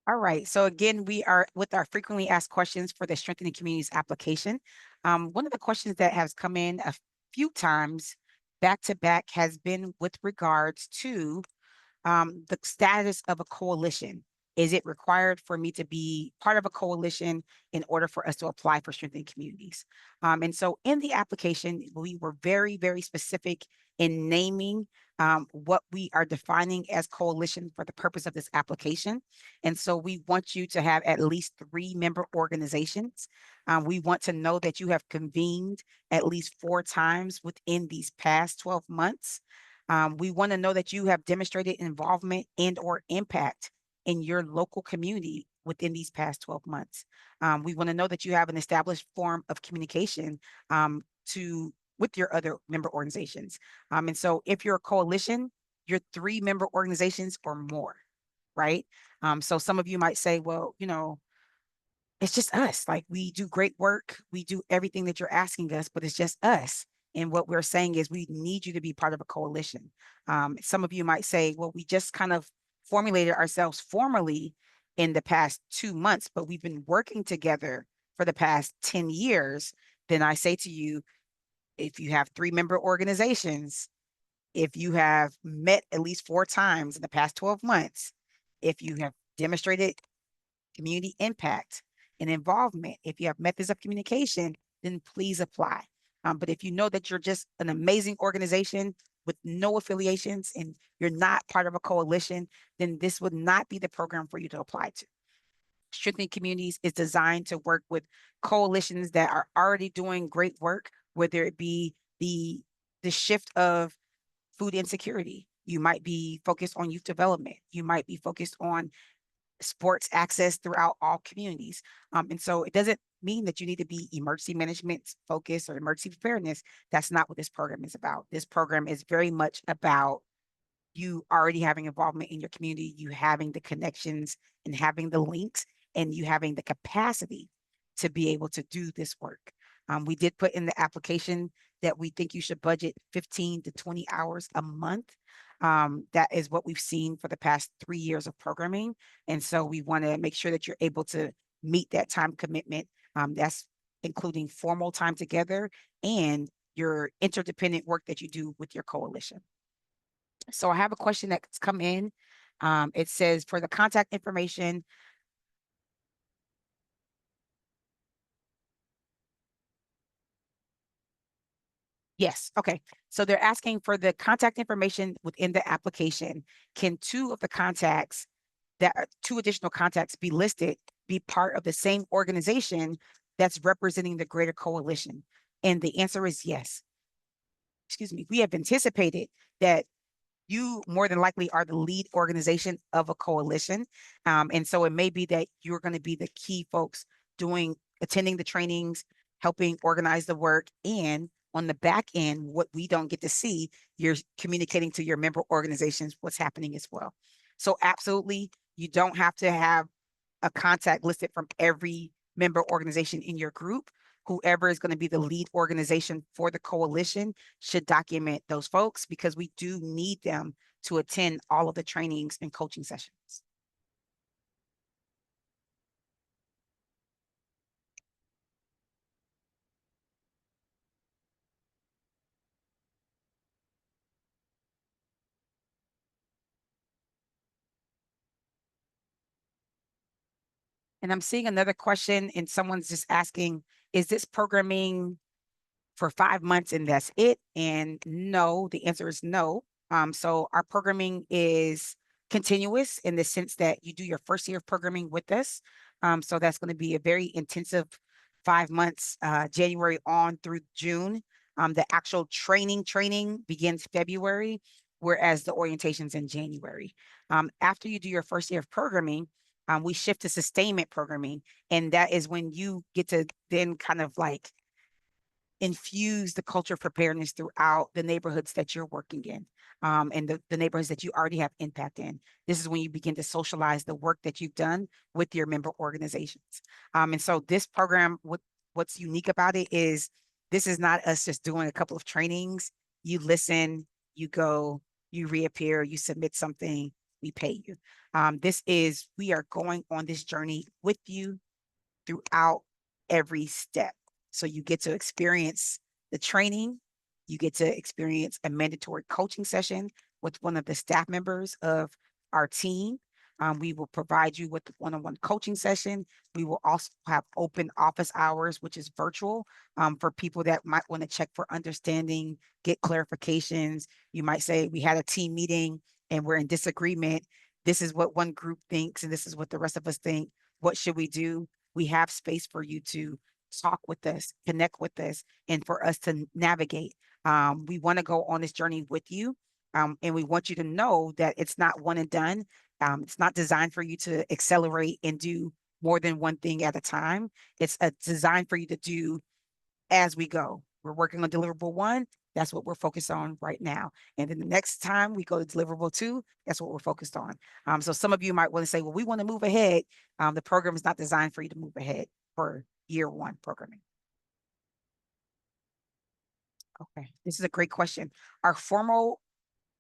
All right. So again, we are with our frequently asked questions for the Strengthening Communities application. One of the questions that has come in a few times back to back has been with regards to the status of a coalition. Is it required for me to be part of a coalition in order for us to apply for Strengthening Communities? And so in the application, we were very, very specific in naming what we are defining as coalition for the purpose of this application. And so we want you to have at least 3 member organizations. We want to know that you have convened at least 4 times within these past 12 months. We want to know that you have demonstrated involvement and or impact in your local community within these past 12 months. We want to know that you have an established form of communication with your other member organizations. And so if you're a coalition, you're 3 member organizations or more, right? So some of you might say, well, it's just us. Like, we do great work. We do everything that you're asking us, but it's just us. And what we're saying is we need you to be part of a coalition. Some of you might say, well, we just kind of formulated ourselves formally in the past 2 months, but we've been working together for the past 10 years. Then I say to you, if you have 3 member organizations, if you have met at least 4 times in the past 12 months, if you have demonstrated community impact and involvement, if you have methods of communication, then please apply. But if you know that you're just an amazing organization with no affiliations and you're not part of a coalition, then this would not be the program for you to apply to. Strengthening Communities is designed to work with coalitions that are already doing great work, whether it be the shift of food insecurity. You might be focused on youth development. You might be focused on sports access throughout all communities. And so it doesn't mean that you need to be emergency management focused or emergency preparedness. That's not what this program is about. This program is very much about you already having involvement in your community, you having the connections and having the links, and you having the capacity to be able to do this work. We did put in the application that we think you should budget 15 to 20 hours a month. That is what we've seen for the past 3 years of programming. And so we want to make sure that you're able to meet that time commitment. That's including formal time together and your interdependent work that you do with your coalition. So I have a question that's come in. It says, for the contact information, yes, okay. So they're asking for the contact information within the application. Can 2 of the contacts, that 2 additional contacts be listed, be part of the same organization that's representing the greater coalition? And the answer is yes. Excuse me. We have anticipated that you more than likely are the lead organization of a coalition. And so it may be that you're going to be the key folks attending the trainings, helping organize the work, and on the back end, what we don't get to see, you're communicating to your member organizations what's happening as well. So absolutely, you don't have to have a contact listed from every member organization in your group. Whoever is going to be the lead organization for the coalition should document those folks, because we do need them to attend all of the trainings and coaching sessions. And I'm seeing another question, and someone's just asking, is this programming for 5 months and that's it? And no, the answer is no. So our programming is continuous in the sense that you do your first year of programming with us. So that's going to be a very intensive 5 months, January on through June. The actual training begins February, whereas the orientation's in January. After you do your first year of programming, we shift to sustainment programming. And that is when you get to then kind of like infuse the culture of preparedness throughout the neighborhoods that you're working in, and the neighborhoods that you already have impact in. This is when you begin to socialize the work that you've done with your member organizations. And so this program, what's unique about it is this is not us just doing a couple of trainings. You listen, you go, you reappear, you submit something, we pay you. We are going on this journey with you throughout every step. So you get to experience the training, you get to experience a mandatory coaching session with one of the staff members of our team. We will provide you with the one-on-one coaching session. We will also have open office hours, which is virtual, for people that might want to check for understanding, get clarifications. You might say, we had a team meeting and we're in disagreement. This is what one group thinks, and this is what the rest of us think. What should we do? We have space for you to talk with us, connect with us, and for us to navigate. We want to go on this journey with you. And we want you to know that it's not one and done. It's not designed for you to accelerate and do more than one thing at a time. It's designed for you to do as we go. We're working on deliverable 1. That's what we're focused on right now. And then the next time we go to deliverable 2, that's what we're focused on. So some of you might want to say, well, we want to move ahead. The program is not designed for you to move ahead for year 1 programming. Okay, this is a great question. Are formal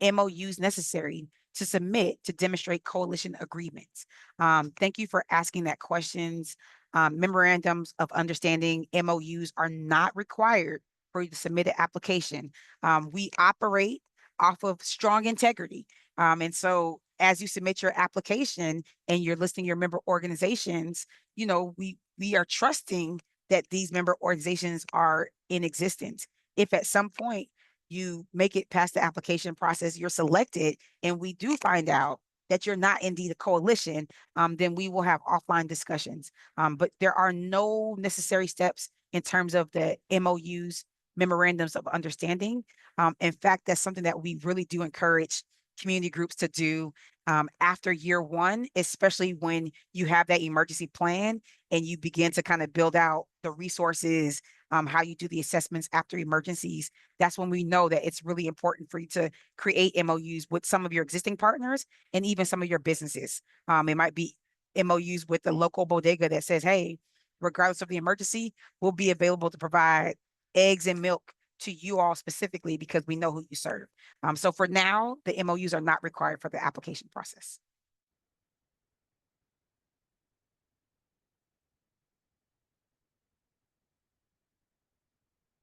MOUs necessary to submit to demonstrate coalition agreements? Thank you for asking that questions. Memorandums of understanding, MOUs, are not required for you to submit an application. We operate off of strong integrity. And so as you submit your application and you're listing your member organizations, we are trusting that these member organizations are in existence. If at some point you make it past the application process, you're selected, and we do find out that you're not indeed a coalition, then we will have offline discussions. But there are no necessary steps in terms of the MOUs, memorandums of understanding. In fact, that's something that we really do encourage community groups to do after year 1, especially when you have that emergency plan and you begin to kind of build out the resources, how you do the assessments after emergencies. That's when we know that it's really important for you to create MOUs with some of your existing partners and even some of your businesses. It might be MOUs with the local bodega that says, hey, regardless of the emergency, we'll be available to provide eggs and milk to you all specifically because we know who you serve. So for now, the MOUs are not required for the application process.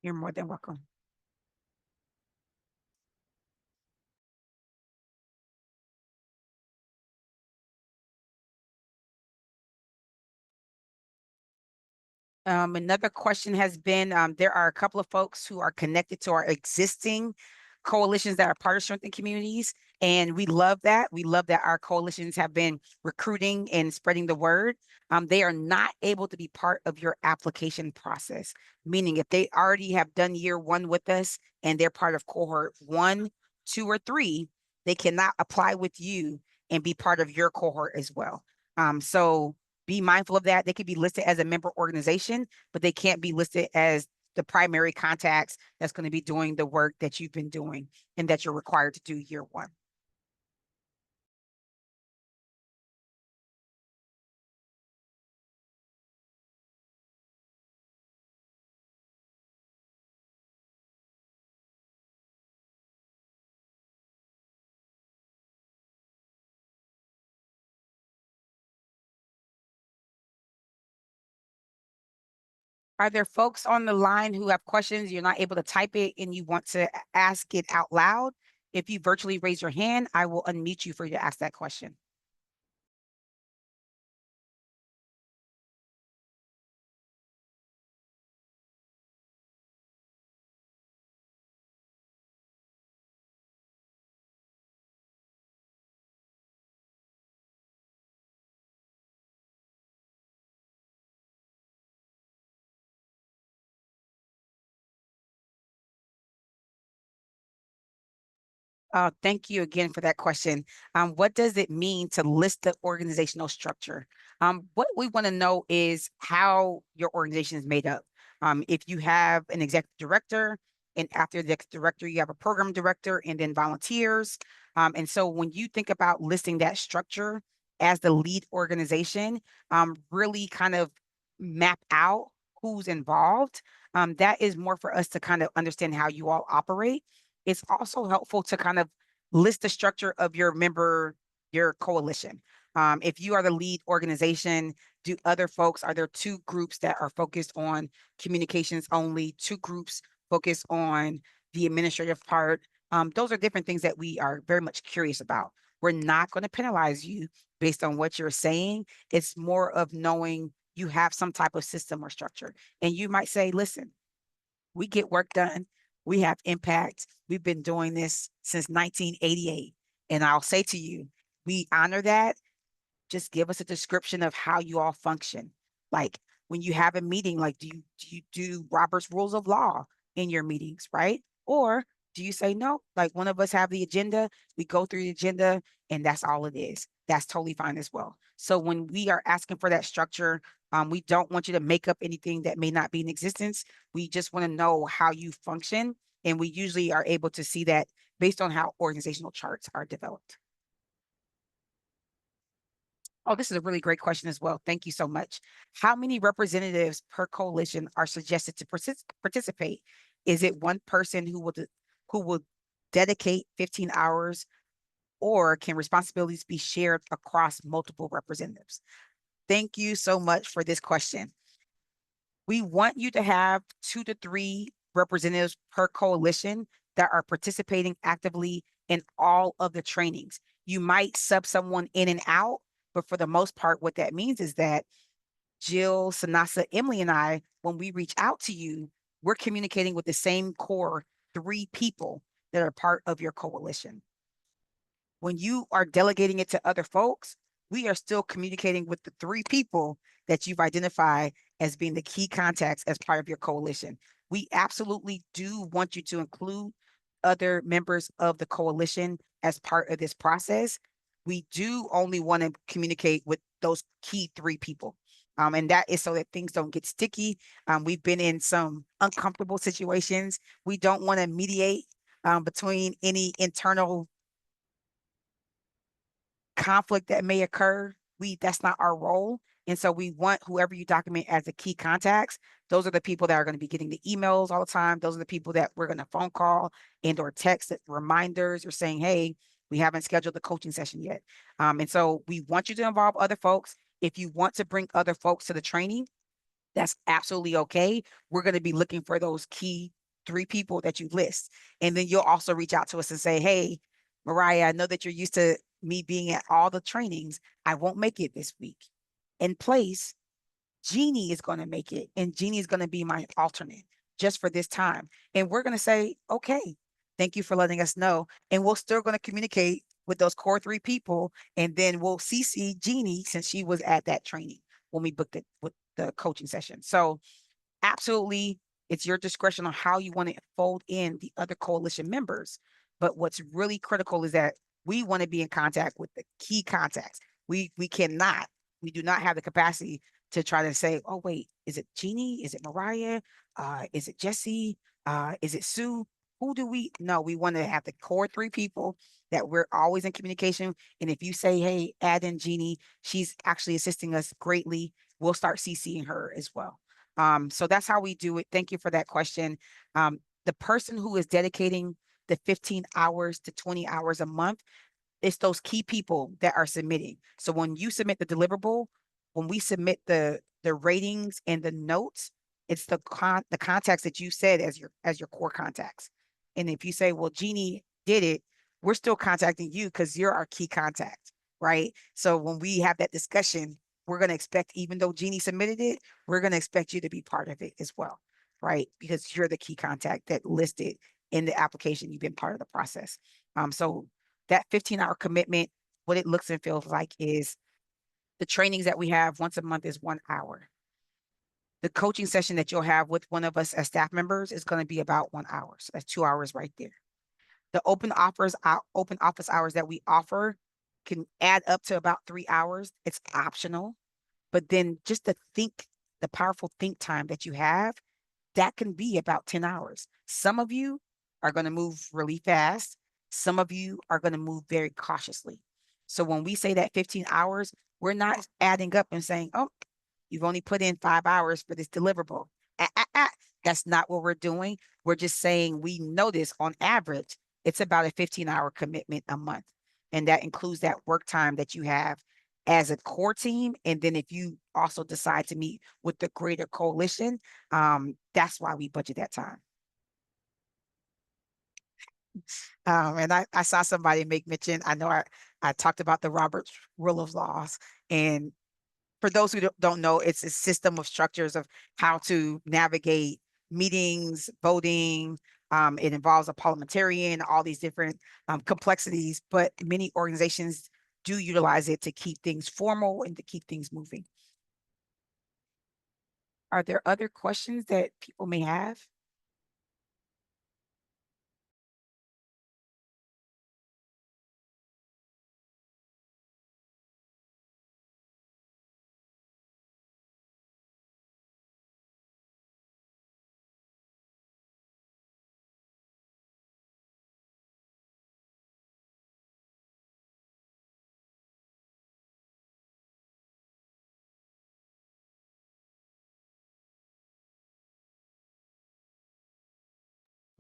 You're more than welcome. Another question has been, there are a couple of folks who are connected to our existing coalitions that are part of strengthened communities. And we love that. We love that our coalitions have been recruiting and spreading the word. They are not able to be part of your application process, meaning if they already have done year 1 with us and they're part of cohort 1, 2, or 3, they cannot apply with you and be part of your cohort as well. So be mindful of that. They could be listed as a member organization, but they can't be listed as the primary contacts that's going to be doing the work that you've been doing and that you're required to do year 1. Are there folks on the line who have questions? You're not able to type it and you want to ask it out loud? If you virtually raise your hand, I will unmute you for you to ask that question. Thank you again for that question. What does it mean to list the organizational structure? What we want to know is how your organization is made up. If you have an executive director, and after the executive director, you have a program director and then volunteers. And so when you think about listing that structure as the lead organization, really kind of map out who's involved. That is more for us to kind of understand how you all operate. It's also helpful to kind of list the structure of your member your coalition. If you are the lead organization, are there two groups that are focused on communications only, two groups focused on the administrative part? Those are different things that we are very much curious about. We're not going to penalize you based on what you're saying. It's more of knowing you have some type of system or structure. And you might say, listen, we get work done. We have impact. We've been doing this since 1988. And I'll say to you, we honor that. Just give us a description of how you all function. Like when you have a meeting, like do you do Robert's Rules of Law in your meetings, right? Or do you say no? Like one of us have the agenda, we go through the agenda, and that's all it is. That's totally fine as well. So when we are asking for that structure, we don't want you to make up anything that may not be in existence. We just want to know how you function, and we usually are able to see that based on how organizational charts are developed. Oh, this is a really great question as well. Thank you so much. How many representatives per coalition are suggested to participate? Is it one person who will dedicate 15 hours, or can responsibilities be shared across multiple representatives? Thank you so much for this question. We want you to have 2 to 3 representatives per coalition that are participating actively in all of the trainings. You might sub someone in and out, but for the most part, what that means is that Jill, Sanasa, Emily, and I, when we reach out to you, we're communicating with the same core 3 people that are part of your coalition. When you are delegating it to other folks, we are still communicating with the 3 people that you've identified as being the key contacts as part of your coalition. We absolutely do want you to include other members of the coalition as part of this process. We do only want to communicate with those key 3 people. And that is so that things don't get sticky. We've been in some uncomfortable situations. We don't want to mediate between any internal conflict that may occur. That's not our role. And so we want whoever you document as the key contacts, those are the people that are going to be getting the emails all the time. Those are the people that we're going to phone call and or text reminders or saying, hey, we haven't scheduled the coaching session yet. And so we want you to involve other folks. If you want to bring other folks to the training, that's absolutely okay. We're going to be looking for those key 3 people that you list. And then you'll also reach out to us and say, hey, Mariah, I know that you're used to me being at all the trainings. I won't make it this week. In place, Jeannie is going to make it, and Jeannie is going to be my alternate just for this time. And we're going to say, okay, thank you for letting us know. And we're still going to communicate with those core 3 people. And then we'll CC Jeannie since she was at that training when we booked it with the coaching session. So absolutely, it's your discretion on how you want to fold in the other coalition members. But what's really critical is that we want to be in contact with the key contacts. We do not have the capacity to try to say, oh, wait, is it Jeannie? Is it Mariah? Is it Jesse? Is it Sue? Who do we? No, we want to have the core 3 people that we're always in communication. And if you say, hey, add in Jeannie, she's actually assisting us greatly, we'll start CCing her as well. So that's how we do it. Thank you for that question. The person who is dedicating the 15 hours to 20 hours a month, it's those key people that are submitting. So when you submit the deliverable, when we submit the ratings and the notes, it's the contacts that you said as your core contacts. And if you say, well, Jeannie did it, we're still contacting you because you're our key contact, right? So when we have that discussion, we're going to expect, even though Jeannie submitted it, we're going to expect you to be part of it as well, right? Because you're the key contact that listed in the application. You've been part of the process. So that 15-hour commitment, what it looks and feels like is the trainings that we have once a month is 1 hour. The coaching session that you'll have with one of us as staff members is going to be about 1 hour. So that's 2 hours right there. The open office hours that we offer can add up to about 3 hours. It's optional, but then just the powerful think time that you have, that can be about 10 hours. Some of you are going to move really fast. Some of you are going to move very cautiously. So when we say that 15 hours, we're not adding up and saying, oh, you've only put in 5 hours for this deliverable. That's not what we're doing. We're just saying we notice on average, it's about a 15-hour commitment a month. And that includes that work time that you have as a core team. And then if you also decide to meet with the greater coalition, that's why we budget that time. And I saw somebody make mention, I know I talked about the Roberts Rule of Laws. And for those who don't know, it's a system of structures of how to navigate meetings, voting. It involves a parliamentarian, all these different complexities, but many organizations do utilize it to keep things formal and to keep things moving. Are there other questions that people may have?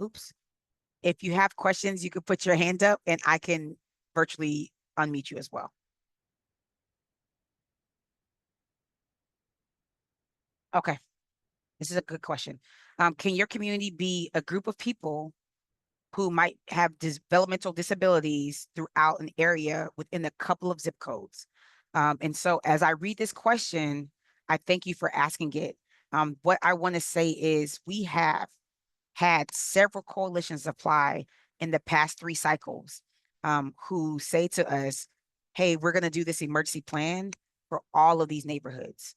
Oops. If you have questions, you can put your hand up and I can virtually unmute you as well. Okay, this is a good question. Can your community be a group of people who might have developmental disabilities throughout an area within a couple of zip codes? And so as I read this question, I thank you for asking it. What I want to say is we have had several coalitions apply in the past 3 cycles, who say to us, hey, we're going to do this emergency plan for all of these neighborhoods.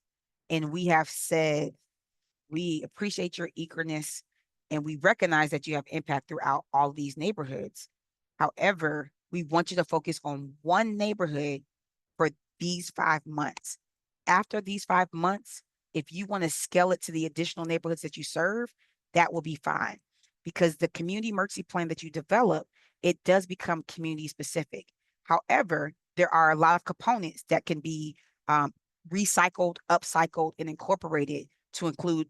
And we have said, we appreciate your eagerness and we recognize that you have impact throughout all these neighborhoods. However, we want you to focus on one neighborhood for these 5 months. After these 5 months, if you want to scale it to the additional neighborhoods that you serve, that will be fine. Because the community emergency plan that you develop, it does become community specific. However, there are a lot of components that can be recycled, upcycled, and incorporated to include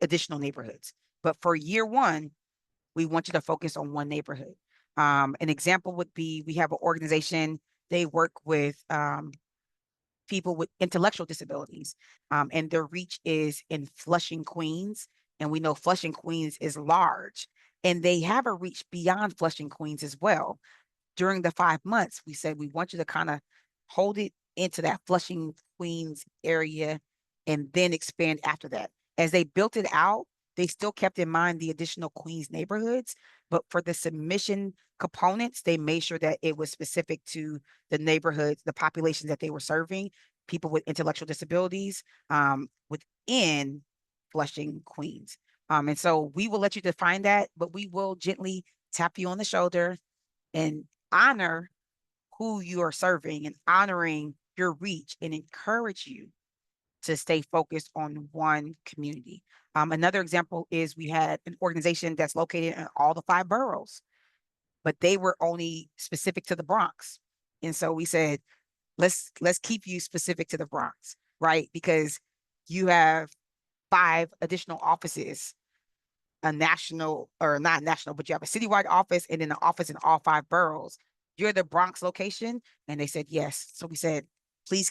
additional neighborhoods. But for year one, we want you to focus on one neighborhood. An example would be, we have an organization, they work with people with intellectual disabilities, and their reach is in Flushing, Queens. And we know Flushing, Queens is large, and they have a reach beyond Flushing, Queens as well. During the 5 months, we said we want you to kind of hold it into that Flushing, Queens area and then expand after that. As they built it out, they still kept in mind the additional Queens neighborhoods, but for the submission components, they made sure that it was specific to the neighborhoods, the populations that they were serving, people with intellectual disabilities, within Flushing, Queens. And so we will let you define that, but we will gently tap you on the shoulder and honor who you are serving and honoring your reach and encourage you to stay focused on one community. Another example is we had an organization that's located in all the 5 boroughs, but they were only specific to the Bronx. And so we said, let's keep you specific to the Bronx, right? Because you have 5 additional offices, a national, or not national, but you have a citywide office and then an office in all 5 boroughs. You're the Bronx location. And they said, yes. So we said, please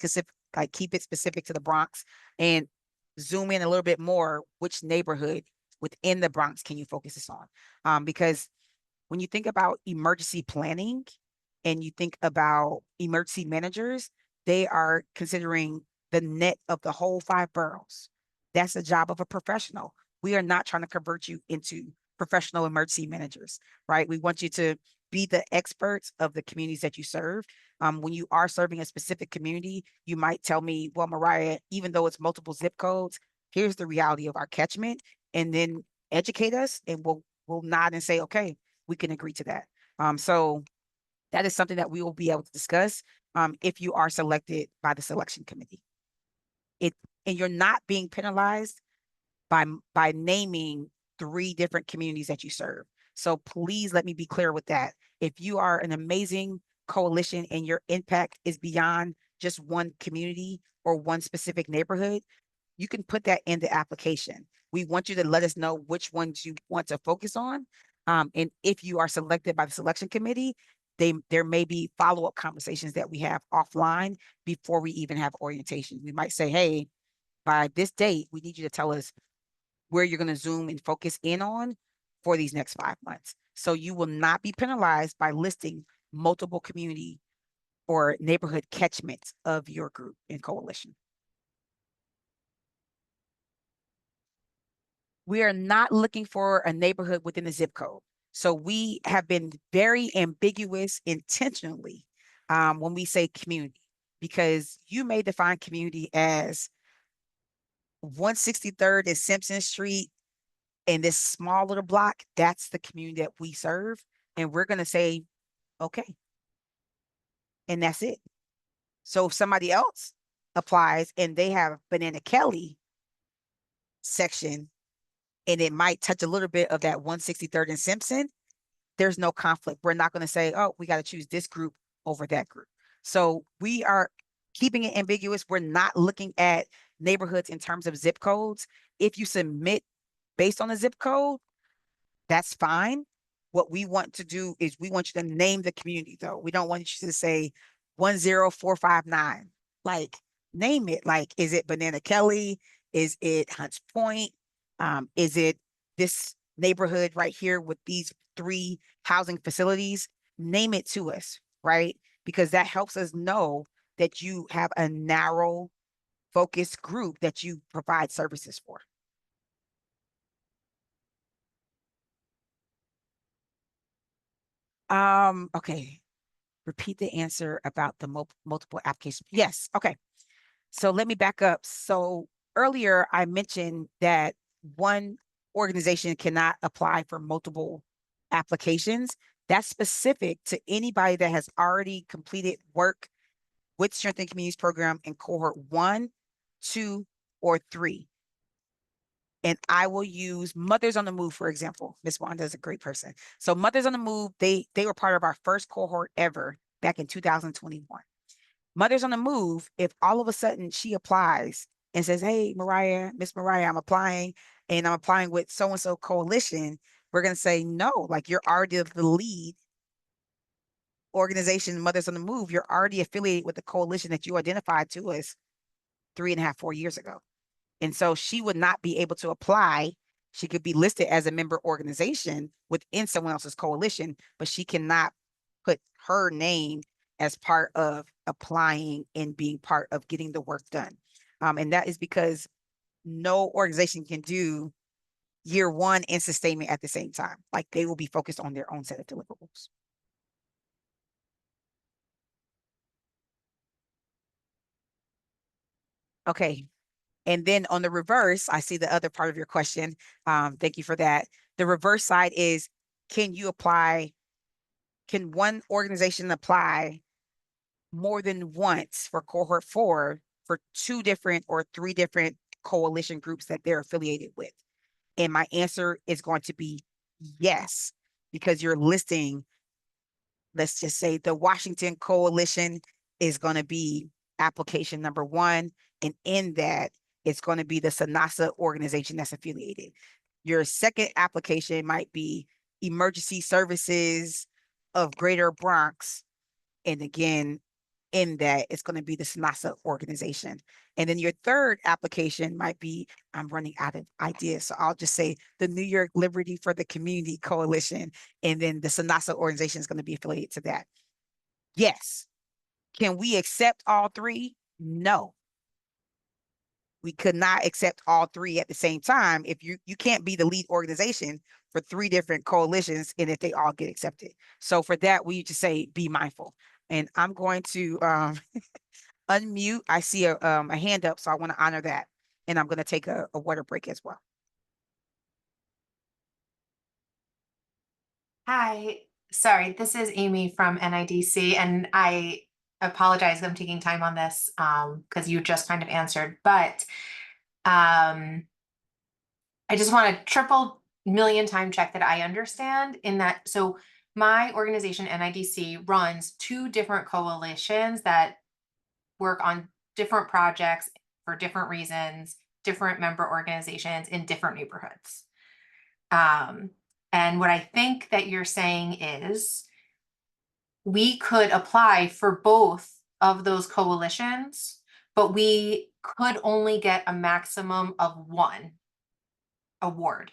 like keep it specific to the Bronx and zoom in a little bit more. Which neighborhood within the Bronx can you focus this on? Because when you think about emergency planning and you think about emergency managers, they are considering the net of the whole 5 boroughs. That's the job of a professional. We are not trying to convert you into professional emergency managers, right? We want you to be the experts of the communities that you serve. When you are serving a specific community, you might tell me, well, Mariah, even though it's multiple zip codes, here's the reality of our catchment, and then educate us, and we'll nod and say, okay, we can agree to that. So that is something that we will be able to discuss if you are selected by the selection committee. And you're not being penalized by naming 3 different communities that you serve. So please let me be clear with that. If you are an amazing coalition and your impact is beyond just one community or one specific neighborhood, you can put that in the application. We want you to let us know which ones you want to focus on. And if you are selected by the selection committee, there may be follow-up conversations that we have offline before we even have orientation. We might say, hey, by this date, we need you to tell us where you're going to zoom and focus in on for these next 5 months. So you will not be penalized by listing multiple community or neighborhood catchments of your group and coalition. We are not looking for a neighborhood within a zip code. So we have been very ambiguous intentionally when we say community, because you may define community as 163rd and Simpson Street in this small little block. That's the community that we serve. And we're going to say, okay. And that's it. So if somebody else applies and they have Banana Kelly section, and it might touch a little bit of that 163rd and Simpson, there's no conflict. We're not going to say, oh, we got to choose this group over that group. So we are keeping it ambiguous. We're not looking at neighborhoods in terms of zip codes. If you submit based on a zip code, that's fine. What we want to do is we want you to name the community, though. We don't want you to say 10459. Like, name it. Like, is it Banana Kelly? Is it Hunts Point? Is it this neighborhood right here with these 3 housing facilities? Name it to us, right? Because that helps us know that you have a narrow, focused group that you provide services for. Okay. Repeat the answer about the multiple applications. Yes. Okay. So let me back up. So earlier I mentioned that one organization cannot apply for multiple applications. That's specific to anybody that has already completed work with Strengthening Communities Program in cohort 1, 2, or 3. And I will use Mothers on the Move, for example. Miss Wanda is a great person. So Mothers on the Move, they were part of our first cohort ever back in 2021. Mothers on the Move, if all of a sudden she applies and says, hey, Miss Mariah, I'm applying, and I'm applying with so-and-so coalition, we're going to say, no, like, you're already the lead organization, Mothers on the Move. You're already affiliated with the coalition that you identified to us 3.5, 4 years ago. And so she would not be able to apply. She could be listed as a member organization within someone else's coalition, but she cannot put her name as part of applying and being part of getting the work done. And that is because no organization can do year 1 and sustainment at the same time. Like, they will be focused on their own set of deliverables. Okay. And then on the reverse, I see the other part of your question. Thank you for that. The reverse side is, can one organization apply more than once for cohort 4 for 2 different or 3 different coalition groups that they're affiliated with? And my answer is going to be yes, because you're listing, let's just say the Washington Coalition is going to be application number 1. And in that, it's going to be the SANASA organization that's affiliated. Your second application might be Emergency Services of Greater Bronx. And again, in that, it's going to be the SANASA organization. And then your third application might be, I'm running out of ideas, so I'll just say the New York Liberty for the Community Coalition. And then the SANASA organization is going to be affiliated to that. Yes. Can we accept all 3? No. We could not accept all 3 at the same time. If you can't be the lead organization for 3 different coalitions, and if they all get accepted. So for that, we just say, be mindful. And I'm going to unmute. I see a hand up, so I want to honor that. And I'm going to take a water break as well. Hi, sorry, this is Amy from NIDC, and I apologize I'm taking time on this because you just kind of answered, but I just want to triple million time check that I understand in that. So my organization, NIDC, runs 2 different coalitions that work on different projects for different reasons, different member organizations in different neighborhoods. And what I think that you're saying is we could apply for both of those coalitions, but we could only get a maximum of one award.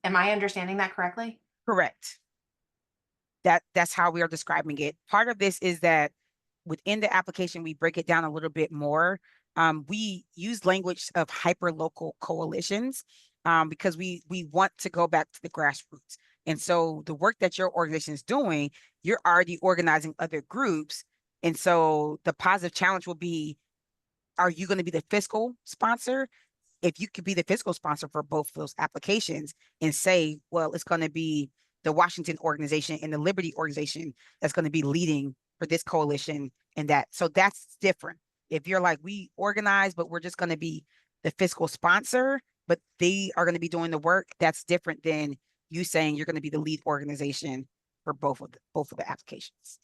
Am I understanding that correctly? Correct. That's how we are describing it. Part of this is that within the application, we break it down a little bit more. We use language of hyperlocal coalitions because we want to go back to the grassroots. And so the work that your organization is doing, you're already organizing other groups. And so the positive challenge will be, are you going to be the fiscal sponsor? If you could be the fiscal sponsor for both of those applications and say, well, it's going to be the Washington organization and the Liberty organization that's going to be leading for this coalition and that. So that's different. If you're like, we organize, but we're just going to be the fiscal sponsor, but they are going to be doing the work, that's different than you saying you're going to be the lead organization for both of the applications.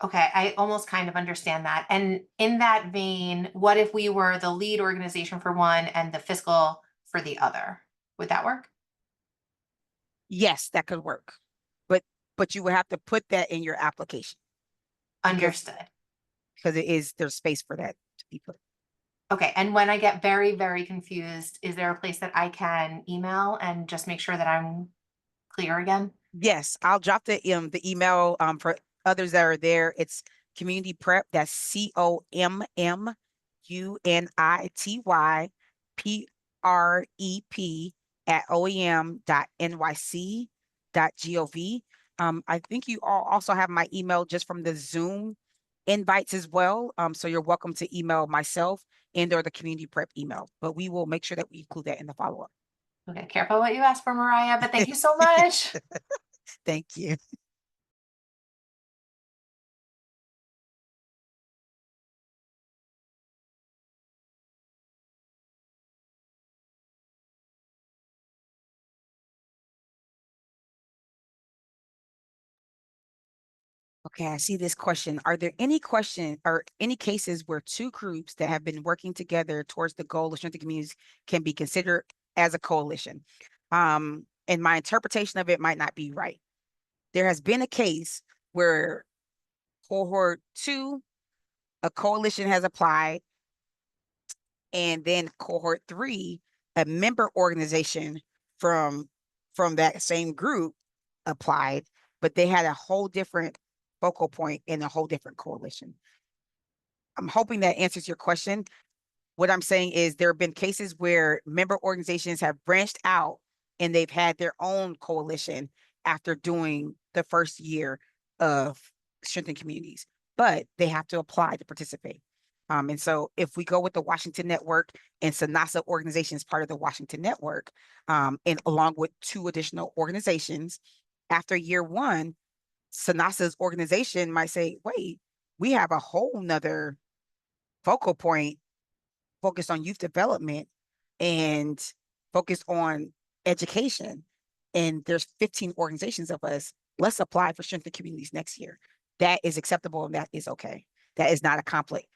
Okay, I almost kind of understand that. And in that vein, what if we were the lead organization for one and the fiscal for the other? Would that work? Yes, that could work. But you would have to put that in your application because Understood. there's space for that to be put. Okay, and when I get very, very confused, is there a place that I can email and just make sure that I'm clear again? Yes, I'll drop the email for others that are there. It's community prep. That's COMMUNITYPREP at oem.nyc.gov. I think you all also have my email just from the Zoom invites as well. So you're welcome to email myself and or the community prep email, but we will make sure that we include that in the follow-up. Okay, careful what you ask for, Mariah, but thank you so much. Thank you. Okay, I see this question. Are there any cases where two groups that have been working together towards the goal of strengthening communities can be considered as a coalition? And my interpretation of it might not be right. There has been a case where Cohort 2, a coalition has applied, and then Cohort 3, a member organization from that same group applied, but they had a whole different focal point in a whole different coalition. I'm hoping that answers your question. What I'm saying is there have been cases where member organizations have branched out and they've had their own coalition after doing the first year of strengthening communities, but they have to apply to participate. And so if we go with the Washington Network and SANASA organization is part of the Washington Network, and along with two additional organizations, after year one, SANASA's organization might say, wait, we have a whole nother focal point focused on youth development and focused on education. And there's 15 organizations of us. Let's apply for strength communities next year. That is acceptable and that is okay. That is not a conflict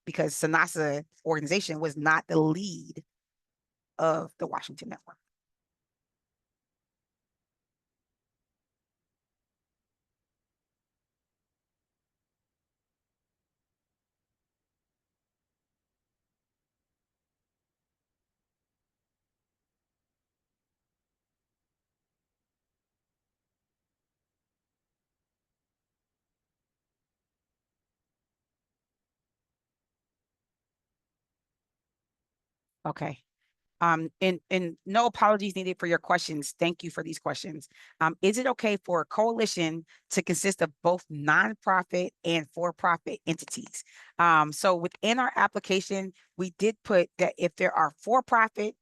because SANASA organization was not the lead of the Washington Network. Okay. And no apologies needed for your questions. Thank you for these questions. Is it okay for a coalition to consist of both nonprofit and for-profit entities? So within our application, we did put that if there are for-profit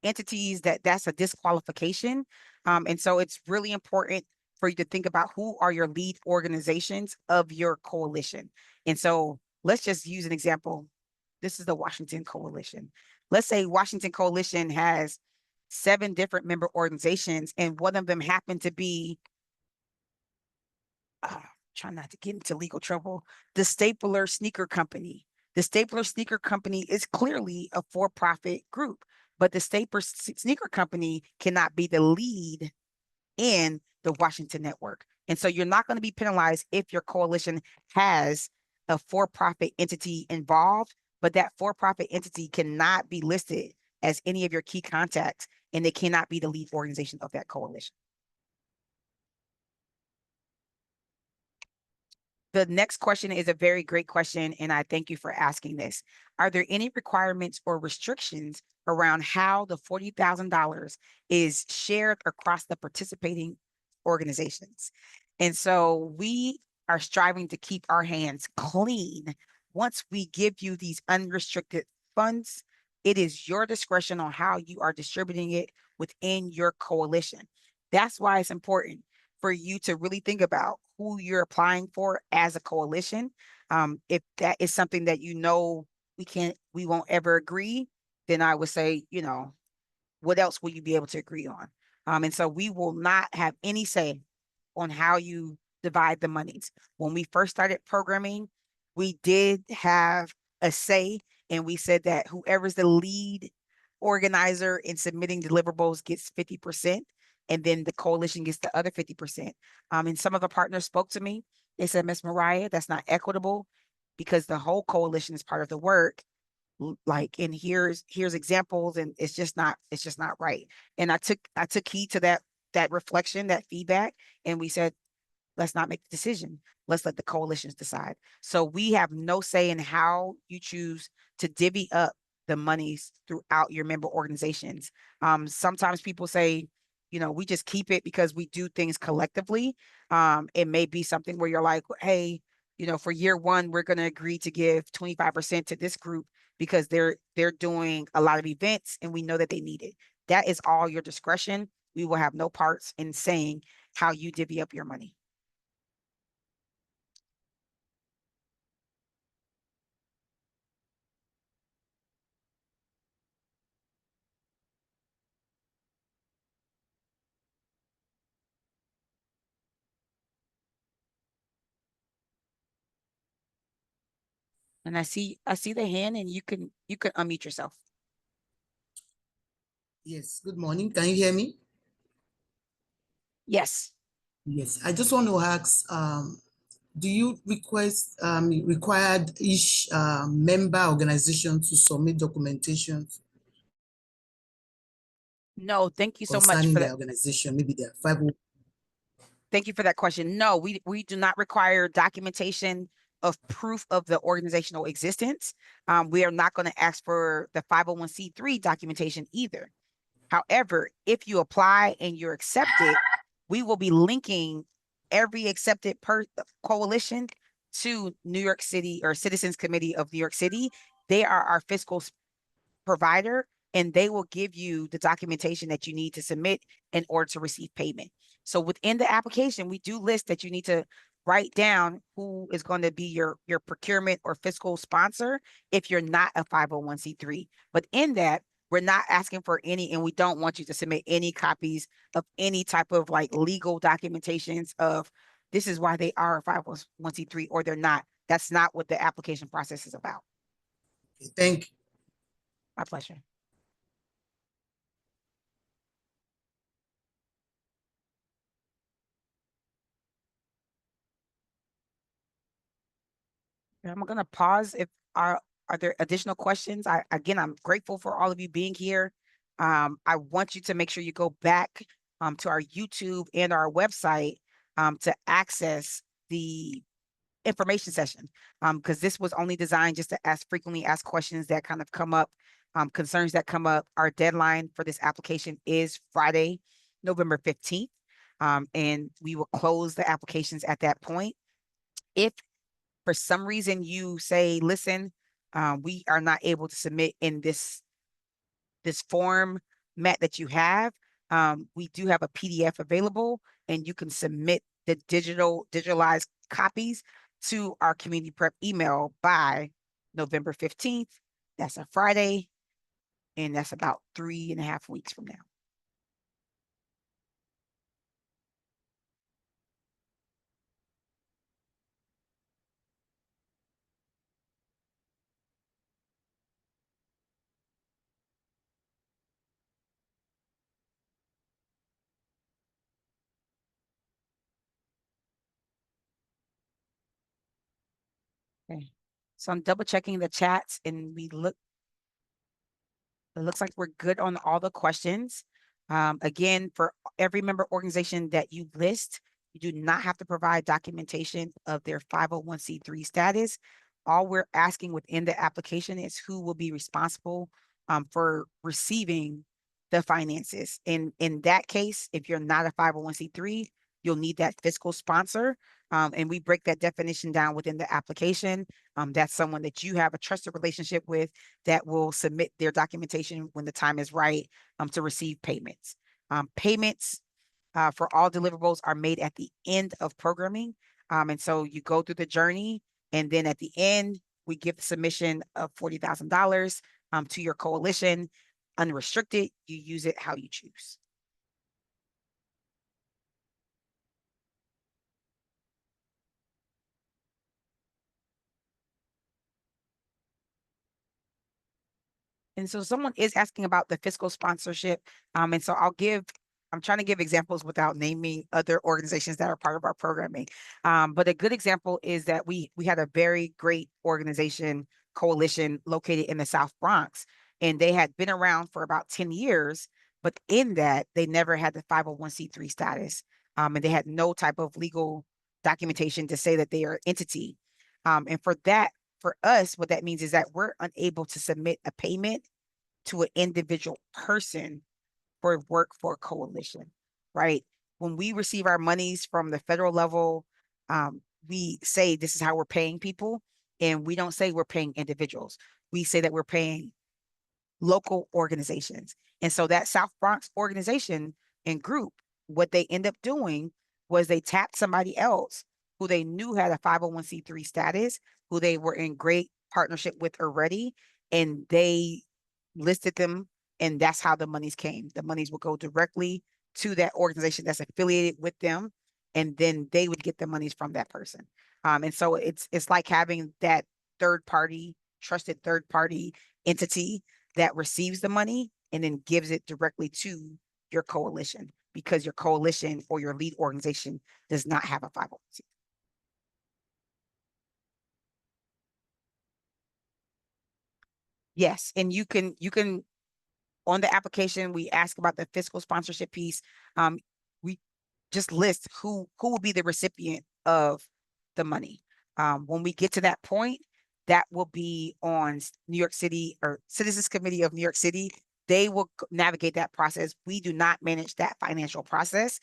entities, that's a disqualification. And so it's really important for you to think about who are your lead organizations of your coalition. And so let's just use an example. This is the Washington Coalition. Let's say Washington Coalition has 7 different member organizations, and one of them happened to be, try not to get into legal trouble, the Stapler Sneaker Company. The Stapler Sneaker Company is clearly a for-profit group, but the Stapler Sneaker Company cannot be the lead in the Washington Network. And so you're not going to be penalized if your coalition has a for-profit entity involved, but that for-profit entity cannot be listed as any of your key contacts, and they cannot be the lead organization of that coalition. The next question is a very great question, and I thank you for asking this. Are there any requirements or restrictions around how the $40,000 is shared across the participating organizations? And so we are striving to keep our hands clean. Once we give you these unrestricted funds, it is your discretion on how you are distributing it within your coalition. That's why it's important for you to really think about who you're applying for as a coalition. If that is something that we won't ever agree, then I would say, what else will you be able to agree on? And so we will not have any say on how you divide the monies. When we first started programming, we did have a say, and we said that whoever's the lead organizer in submitting deliverables gets 50%, and then the coalition gets the other 50%. And some of the partners spoke to me. They said, Miss Mariah, that's not equitable because the whole coalition is part of the work. Like, and here's examples, and it's just not right. And I took heed to that reflection, that feedback, and we said, let's not make the decision. Let's let the coalitions decide. So we have no say in how you choose to divvy up the monies throughout your member organizations. Sometimes people say, we just keep it because we do things collectively. It may be something where you're like, hey, for year one, we're going to agree to give 25% to this group because they're doing a lot of events and we know that they need it. That is all your discretion. We will have no parts in saying how you divvy up your money. And I see the hand, and you can unmute yourself. Yes, good morning. Can you hear me? Yes. Yes, I just want to ask, do you required each member organization to submit documentation No, thank you so much concerning for their that. organization, maybe their 50? Thank you for that question. No, we do not require documentation of proof of the organizational existence. We are not going to ask for the 501c3 documentation either. However, if you apply and you're accepted, we will be linking every accepted coalition to New York City or Citizens Committee of New York City. They are our fiscal provider, and they will give you the documentation that you need to submit in order to receive payment. So within the application, we do list that you need to write down who is going to be your procurement or fiscal sponsor if you're not a 501c3. But in that, we're not asking for any, and we don't want you to submit any copies of any type of like legal documentations of this is why they are a 501c3 or they're not. That's not what the application process is about. Thank you. My pleasure. I'm going to pause if are there additional questions? I'm grateful for all of you being here. I want you to make sure you go back to our YouTube and our website to access the information session because this was only designed just to frequently ask questions that kind of come up, concerns that come up. Our deadline for this application is Friday, November 15th, and we will close the applications at that point. If for some reason you say, listen, we are not able to submit in this format that you have, we do have a PDF available, and you can submit the digitalized copies to our community prep email by November 15th. That's a Friday, and that's about 3.5 weeks from now. Okay. So I'm double checking the chats and it looks like we're good on all the questions. Again, for every member organization that you list, you do not have to provide documentation of their 501c3 status. All we're asking within the application is who will be responsible for receiving the finances. In that case, if you're not a 501c3, you'll need that fiscal sponsor. And we break that definition down within the application. That's someone that you have a trusted relationship with that will submit their documentation when the time is right to receive payments. Payments for all deliverables are made at the end of programming. And so you go through the journey, and then at the end, we give the submission of $40,000 to your coalition. Unrestricted, you use it how you choose. And so someone is asking about the fiscal sponsorship. And so I'm trying to give examples without naming other organizations that are part of our programming. But a good example is that we had a very great organization coalition located in the South Bronx, and they had been around for about 10 years, but in that they never had the 501c3 status. And they had no type of legal documentation to say that they are an entity. And for us, what that means is that we're unable to submit a payment to an individual person for work for a coalition, right? When we receive our monies from the federal level, we say this is how we're paying people, and we don't say we're paying individuals. We say that we're paying local organizations. And so that South Bronx organization and group, what they end up doing was they tapped somebody else who they knew had a 501c3 status, who they were in great partnership with already, and they listed them, and that's how the monies came. The monies would go directly to that organization that's affiliated with them, and then they would get the monies from that person. And so it's like having that trusted third party entity that receives the money and then gives it directly to your coalition, because your coalition or your lead organization does not have a 501c. Yes, and you can on the application, we ask about the fiscal sponsorship piece. We just list who will be the recipient of the money. When we get to that point, that will be on New York City or Citizens Committee of New York City. They will navigate that process. We do not manage that financial process.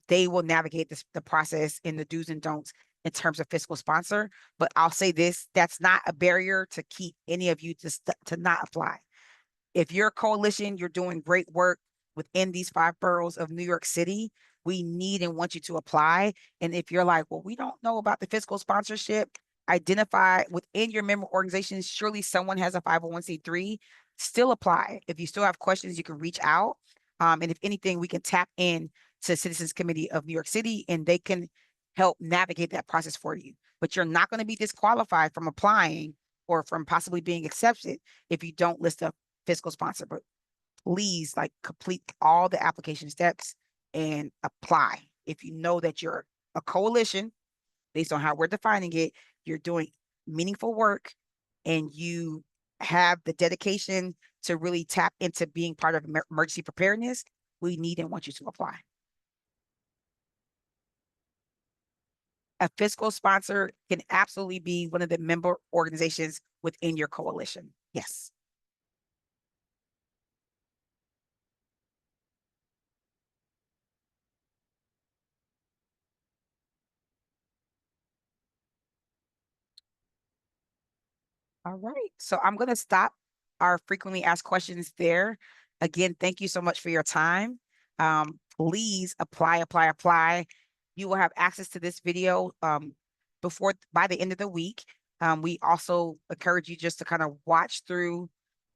They will navigate the process in the do's and don'ts in terms of fiscal sponsor. But I'll say this: that's not a barrier to keep any of you to not apply. If you're a coalition, you're doing great work within these 5 boroughs of New York City, we need and want you to apply. And if you're like, well, we don't know about the fiscal sponsorship, identify within your member organizations, surely someone has a 501c3, still apply. If you still have questions, you can reach out. And if anything, we can tap in to Citizens Committee of New York City, and they can help navigate that process for you. But you're not going to be disqualified from applying or from possibly being accepted if you don't list a fiscal sponsor. But please, like, complete all the application steps and apply. If you know that you're a coalition, based on how we're defining it, you're doing meaningful work and you have the dedication to really tap into being part of emergency preparedness, we need and want you to apply. A fiscal sponsor can absolutely be one of the member organizations within your coalition. Yes. All right. So I'm going to stop our frequently asked questions there. Again, thank you so much for your time. Please apply, apply, apply. You will have access to this video by the end of the week. We also encourage you just to kind of watch through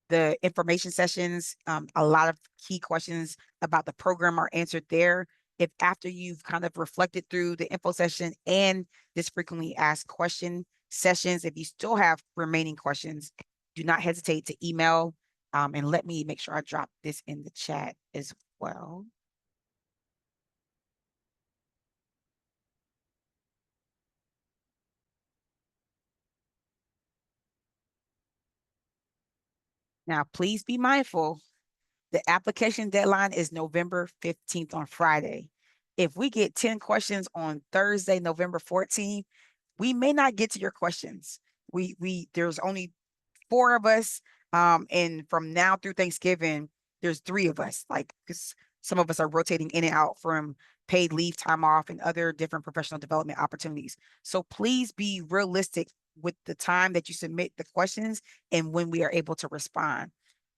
the information sessions. A lot of key questions about the program are answered there. If after you've kind of reflected through the info session and this frequently asked question sessions, if you still have remaining questions, do not hesitate to email, and let me make sure I drop this in the chat as well. Now, please be mindful, the application deadline is November 15th on Friday. If we get 10 questions on Thursday, November 14th, we may not get to your questions. There's only 4 of us. And from now through Thanksgiving, there's 3 of us, like, because some of us are rotating in and out from paid leave time off and other different professional development opportunities. So please be realistic with the time that you submit the questions and when we are able to respond.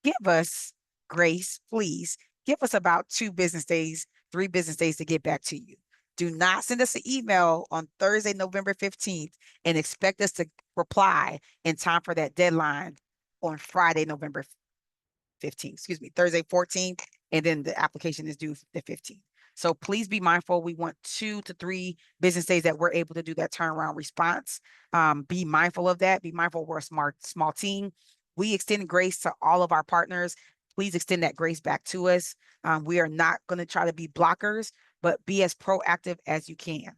Give us grace, please. Give us about 2 business days, 3 business days to get back to you. Do not send us an email on Thursday, November 15th and expect us to reply in time for that deadline on Friday, November 15th, Thursday 14th, and then the application is due the 15th. So please be mindful. We want 2 to 3 business days that we're able to do that turnaround response. Be mindful of that. Be mindful we're a small team. We extend grace to all of our partners. Please extend that grace back to us. We are not going to try to be blockers, but be as proactive as you can.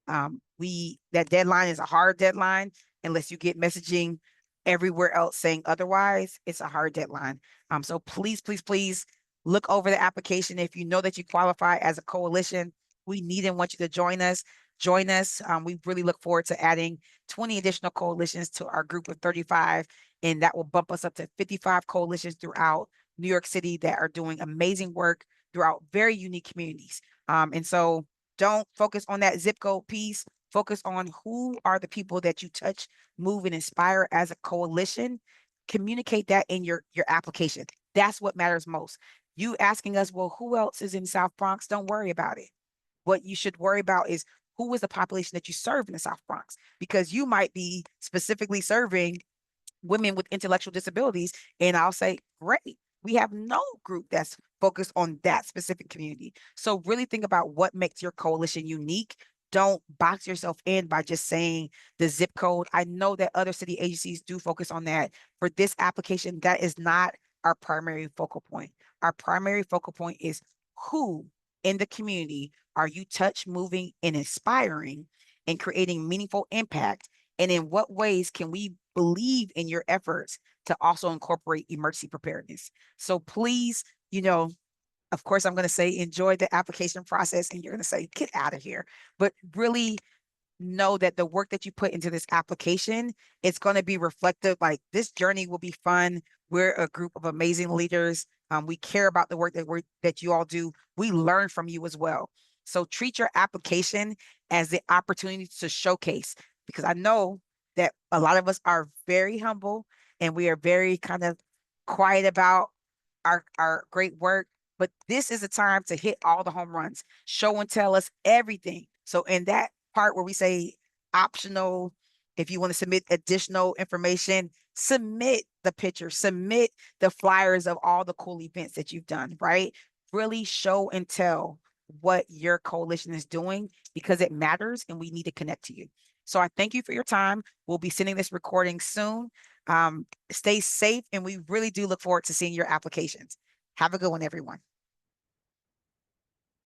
That deadline is a hard deadline unless you get messaging everywhere else saying otherwise. It's a hard deadline. So please, please, please look over the application. If you know that you qualify as a coalition, we need and want you to join us. Join us. We really look forward to adding 20 additional coalitions to our group of 35, and that will bump us up to 55 coalitions throughout New York City that are doing amazing work throughout very unique communities. And so don't focus on that zip code piece. Focus on who are the people that you touch, move, and inspire as a coalition. Communicate that in your application. That's what matters most. You asking us, well, who else is in South Bronx? Don't worry about it. What you should worry about is who is the population that you serve in the South Bronx, because you might be specifically serving women with intellectual disabilities. And I'll say, great, we have no group that's focused on that specific community. So really think about what makes your coalition unique. Don't box yourself in by just saying the zip code. I know that other city agencies do focus on that. For this application, that is not our primary focal point. Our primary focal point is who in the community are you touch, moving, and inspiring and creating meaningful impact? And in what ways can we believe in your efforts to also incorporate emergency preparedness? So please, of course, I'm going to say enjoy the application process, and you're going to say, get out of here. But really know that the work that you put into this application, it's going to be reflective. Like, this journey will be fun. We're a group of amazing leaders. We care about the work that you all do. We learn from you as well. So treat your application as the opportunity to showcase, because I know that a lot of us are very humble and we are very kind of quiet about our great work. But this is a time to hit all the home runs, show and tell us everything. So in that part where we say optional, if you want to submit additional information, submit the picture, submit the flyers of all the cool events that you've done, right? Really show and tell what your coalition is doing, because it matters and we need to connect to you. So I thank you for your time. We'll be sending this recording soon. Stay safe, and we really do look forward to seeing your applications. Have a good one, everyone.